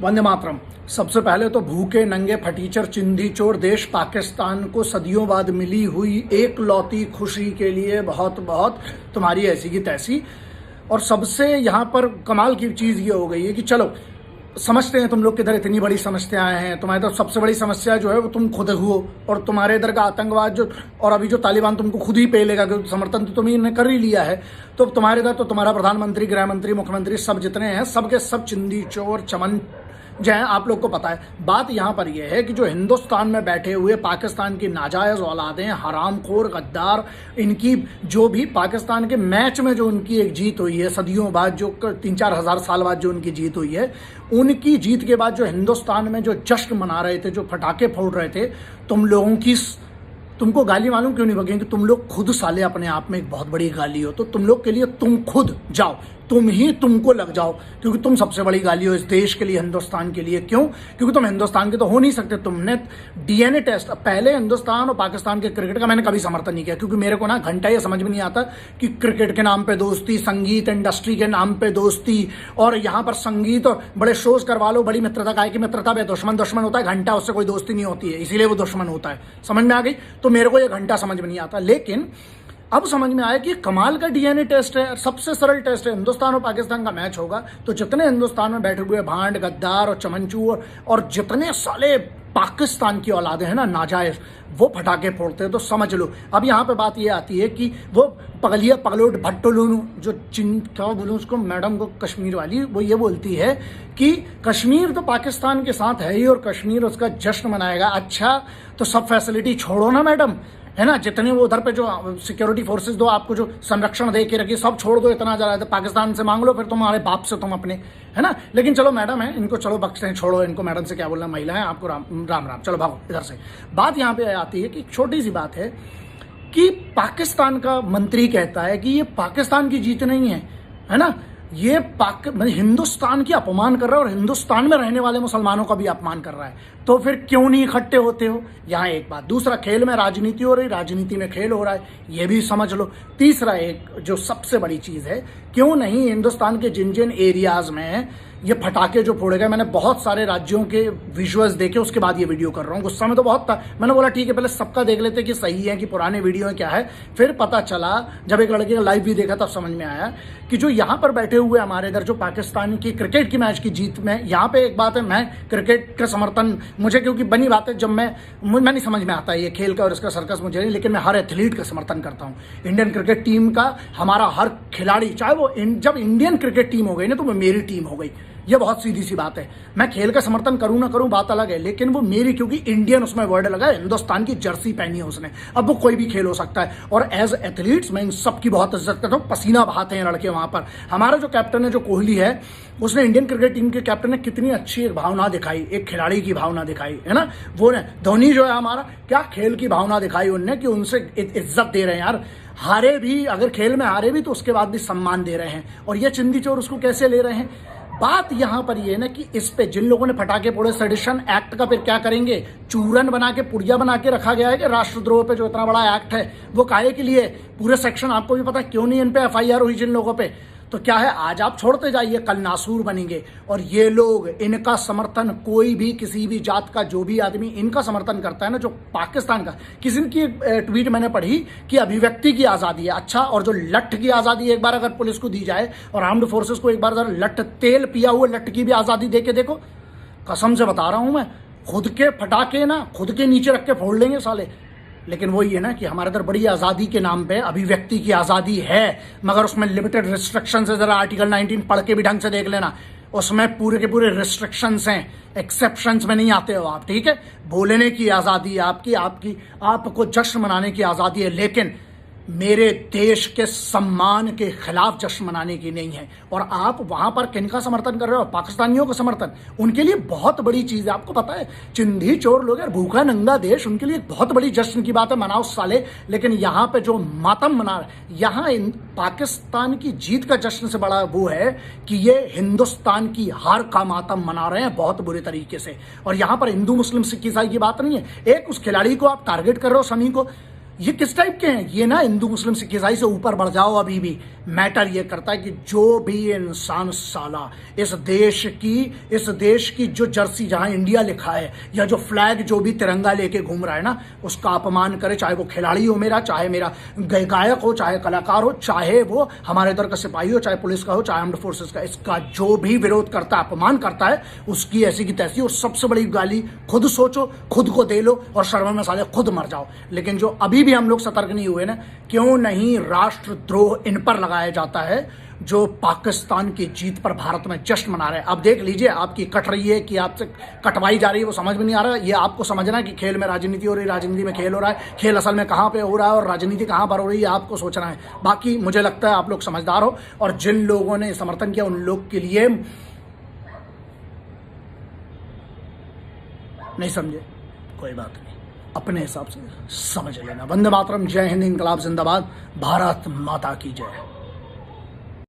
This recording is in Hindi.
वंदे मातरम। सबसे पहले तो भूखे नंगे फटीचर चिंधी चोर देश पाकिस्तान को सदियों बाद मिली हुई एक लौती खुशी के लिए बहुत बहुत तुम्हारी ऐसी की तैसी। और सबसे यहाँ पर कमाल की चीज़ ये हो गई है कि चलो समझते हैं तुम लोग किधर इतनी बड़ी समस्याएं हैं, तुम्हारी तरफ सबसे बड़ी समस्या जो है वो तुम खुद हो, और तुम्हारे इधर का आतंकवाद जो, और अभी जो तालिबान तुमको खुद ही पे लेगा क्योंकि समर्थन तो तुम्ही ने कर ही लिया है। तो तुम्हारे इधर तो तुम्हारा प्रधानमंत्री, गृह मंत्री, मुख्यमंत्री सब जितने हैं सबके सब चिंदी चोर चमन जो है, आप लोग को पता है। बात यहाँ पर यह है कि जो हिंदुस्तान में बैठे हुए पाकिस्तान की नाजायज औलादें, हरामखोर, गद्दार, इनकी जो भी पाकिस्तान के मैच में जो उनकी एक जीत हुई है सदियों बाद, जो 3-4 हज़ार साल बाद जो उनकी जीत हुई है, उनकी जीत के बाद जो हिंदुस्तान में जो जश्न मना रहे थे, जो पटाखे फोड़ रहे थे, तुम लोगों की तुमको गाली मालूम क्यों नहीं बगे कि तुम लोग खुद साले अपने आप में एक बहुत बड़ी गाली हो। तो तुम लोग के लिए तुम खुद जाओ, तुम ही तुमको लग जाओ, क्योंकि तुम सबसे बड़ी गाली हो इस देश के लिए, हिंदुस्तान के लिए। क्यों? क्योंकि तुम हिंदुस्तान के तो हो नहीं सकते। तुमने डीएनए टेस्ट, पहले हिंदुस्तान और पाकिस्तान के क्रिकेट का मैंने कभी समर्थन नहीं किया, क्योंकि मेरे को ना घंटा ये समझ में नहीं आता कि क्रिकेट के नाम पे दोस्ती, संगीत इंडस्ट्री के नाम पे दोस्ती, और यहाँ पर संगीत और बड़े शोज करवा लो, बड़ी मित्रता का है कि मित्रता पे दुश्मन दुश्मन होता है, घंटा उससे कोई दोस्ती नहीं होती है, इसीलिए वो दुश्मन होता है। समझ में आ गई? तो मेरे को ये घंटा समझ में नहीं आता। लेकिन अब समझ में आया कि कमाल का डीएनए टेस्ट है, सबसे सरल टेस्ट है। हिंदुस्तान और पाकिस्तान का मैच होगा तो जितने हिंदुस्तान में बैठे हुए भांड, गद्दार और चमनचू और जितने साले पाकिस्तान की औलादे हैं ना नाजायज, वो फटाके फोड़ते हैं। तो समझ लो अब यहाँ पे बात ये आती है कि वो पगलिया पगलोट भट्टोलूनू जो क्या बोलूँ उसको, मैडम को कश्मीर वाली, वो ये बोलती है कि कश्मीर तो पाकिस्तान के साथ है ही और कश्मीर उसका जश्न मनाएगा। अच्छा तो सब फैसिलिटी छोड़ो ना मैडम, है ना, जितने वो उधर पे जो सिक्योरिटी फोर्सेस दो आपको जो संरक्षण दे के रखी, सब छोड़ दो, इतना ज़्यादा पाकिस्तान से मांग लो, फिर तुम्हारे बाप से तुम अपने, है ना। लेकिन चलो मैडम है, इनको चलो बख्शते हैं, छोड़ो इनको, मैडम से क्या बोलना, महिला है, आपको राम राम राम, चलो भागो इधर से। बात यहाँ पे आती है कि छोटी सी बात है कि पाकिस्तान का मंत्री कहता है कि ये पाकिस्तान की जीत नहीं है ना, ये हिंदुस्तान की अपमान कर रहा है और हिंदुस्तान में रहने वाले मुसलमानों का भी अपमान कर रहा है। तो फिर क्यों नहीं इकट्ठे होते हो? यहाँ एक बात। दूसरा, खेल में राजनीति हो रही, राजनीति में खेल हो रहा है, ये भी समझ लो। तीसरा, एक जो सबसे बड़ी चीज़ है, क्यों नहीं हिंदुस्तान के जिन जिन एरियाज में ये फटाके जो फोड़े गए, मैंने बहुत सारे राज्यों के विजुअल्स देखे, उसके बाद ये वीडियो कर रहा हूँ। गुस्सा में तो बहुत था, मैंने बोला ठीक है पहले सबका देख लेते कि सही है कि पुराने वीडियो है क्या है। फिर पता चला, जब एक लड़के का लाइव भी देखा तब समझ में आया कि जो यहाँ पर बैठे हुए हमारे इधर जो पाकिस्तान की क्रिकेट की मैच की जीत में, यहाँ पे एक बात है, मैं क्रिकेट का समर्थन, मुझे क्योंकि बनी बात है, जब मैं नहीं समझ में आता है ये खेल का और इसका सर्कस मुझे नहीं, लेकिन मैं हर एथलीट का समर्थन करता हूँ। इंडियन क्रिकेट टीम का हमारा हर खिलाड़ी, चाहे वो जब इंडियन क्रिकेट टीम हो गई ना तो वो मेरी टीम हो गई। ये बहुत सीधी सी बात है। मैं खेल का समर्थन करूं ना करूं बात अलग है, लेकिन वो मेरी, क्योंकि इंडियन उसमें वर्ड लगा है, हिंदुस्तान की जर्सी पहनी है उसने। अब वो कोई भी खेल हो सकता है और एज एथलीट्स मैं इन सबकी बहुत इज्जत करता हूँ। पसीना बहाते हैं लड़के वहां पर। हमारा जो कैप्टन है, जो कोहली है, उसने इंडियन क्रिकेट टीम के कैप्टन ने कितनी अच्छी एक भावना दिखाई, एक खिलाड़ी की भावना दिखाई, है ना। वो ने धोनी जो है हमारा, क्या खेल की भावना दिखाई उनने कि उनसे इज्जत दे रहे हैं यार। हारे भी, अगर खेल में हारे भी तो उसके बाद भी सम्मान दे रहे हैं, और ये चिंदी चोर उसको कैसे ले रहे हैं। बात यहां पर ये ना कि इस पे जिन लोगों ने पटाखे फोड़े, सेडिशन एक्ट का फिर क्या करेंगे? चूरन बना के, पुड़िया बना के रखा गया है कि राष्ट्रद्रोह पे जो इतना बड़ा एक्ट है वो काहे के लिए? पूरे सेक्शन आपको भी पता है क्यों नहीं इन पे एफआईआर हुई जिन लोगों पे। तो क्या है, आज आप छोड़ते जाइए, कल नासूर बनेंगे। और ये लोग, इनका समर्थन कोई भी, किसी भी जात का जो भी आदमी इनका समर्थन करता है ना, जो पाकिस्तान का, किसी की ट्वीट मैंने पढ़ी कि अभिव्यक्ति की आज़ादी है। अच्छा, और जो लठ की आज़ादी एक बार अगर पुलिस को दी जाए और आर्म्ड फोर्सेस को एक बार अगर लठ, तेल पिया हुआ लठ की भी आज़ादी दे के देखो, कसम से बता रहा हूं मैं, खुद के फटाके ना खुद के नीचे रख के फोड़ लेंगे साले। लेकिन वही है ना कि हमारे इधर बड़ी आज़ादी के नाम पे अभिव्यक्ति की आज़ादी है, मगर उसमें लिमिटेड रिस्ट्रिक्शंस है। जरा आर्टिकल 19 पढ़ के भी ढंग से देख लेना, उसमें पूरे के पूरे रिस्ट्रिक्शंस हैं, एक्सेप्शंस में नहीं आते हो आप, ठीक है। बोलने की आज़ादी आपकी, आपको जश्न मनाने की आज़ादी है, लेकिन मेरे देश के सम्मान के खिलाफ जश्न मनाने की नहीं है। और आप वहां पर किनका समर्थन कर रहे हो? पाकिस्तानियों का समर्थन। उनके लिए बहुत बड़ी चीज है, आपको पता है, चिंधी चोर लोग यार, भूखा नंगा देश, उनके लिए बहुत बड़ी जश्न की बात है, मनाओ साले। लेकिन यहाँ पे जो मातम मना रहे, यहाँ पाकिस्तान की जीत का जश्न से बड़ा वो है कि ये हिंदुस्तान की हार का मातम मना रहे हैं बहुत बुरे तरीके से। और यहाँ पर हिंदू मुस्लिम सिख ईसाई की बात नहीं है, एक उस खिलाड़ी को आप टारगेट कर रहे हो, समी को, ये किस टाइप के हैं? ये ना हिंदू मुस्लिम सिख ईसाई से ऊपर बढ़ जाओ, अभी भी मैटर ये करता है कि जो भी इंसान साला इस देश की जो जर्सी जहां इंडिया लिखा है या जो फ्लैग जो भी तिरंगा लेके घूम रहा है ना, उसका अपमान करे, चाहे वो खिलाड़ी हो मेरा, चाहे मेरा गायक हो, चाहे कलाकार हो, चाहे वो हमारे इधर का सिपाही हो, चाहे पुलिस का हो, चाहे आर्म्ड फोर्सेस का, इसका जो भी विरोध करता है, अपमान करता है, उसकी ऐसी की तैसी। और सबसे बड़ी गाली खुद सोचो, खुद को दे लो और शर्मा में साले खुद मर जाओ। लेकिन जो अभी भी हम लोग सतर्क नहीं हुए ना, क्यों नहीं राष्ट्रद्रोह इन पर लगाया जाता है जो पाकिस्तान की जीत पर भारत में जश्न मना रहे हैं। अब देख लीजिए, आपकी कट रही है कि आपसे कटवाई जा रही है, वो समझ में नहीं आ रहा है। ये आपको समझना है कि खेल में राजनीति हो रही है, राजनीति में खेल हो रहा है, खेल असल में कहाँ पे हो रहा है और राजनीति कहाँ पर हो रही है, आपको सोचना है। बाकी मुझे लगता है आप लोग समझदार हो और जिन लोगों ने समर्थन किया उन लोग के लिए नहीं समझे कोई बात नहीं, अपने हिसाब से समझ लेना। वंदे मातरम, जय हिंद, इंकलाब जिंदाबाद, भारत माता की जय।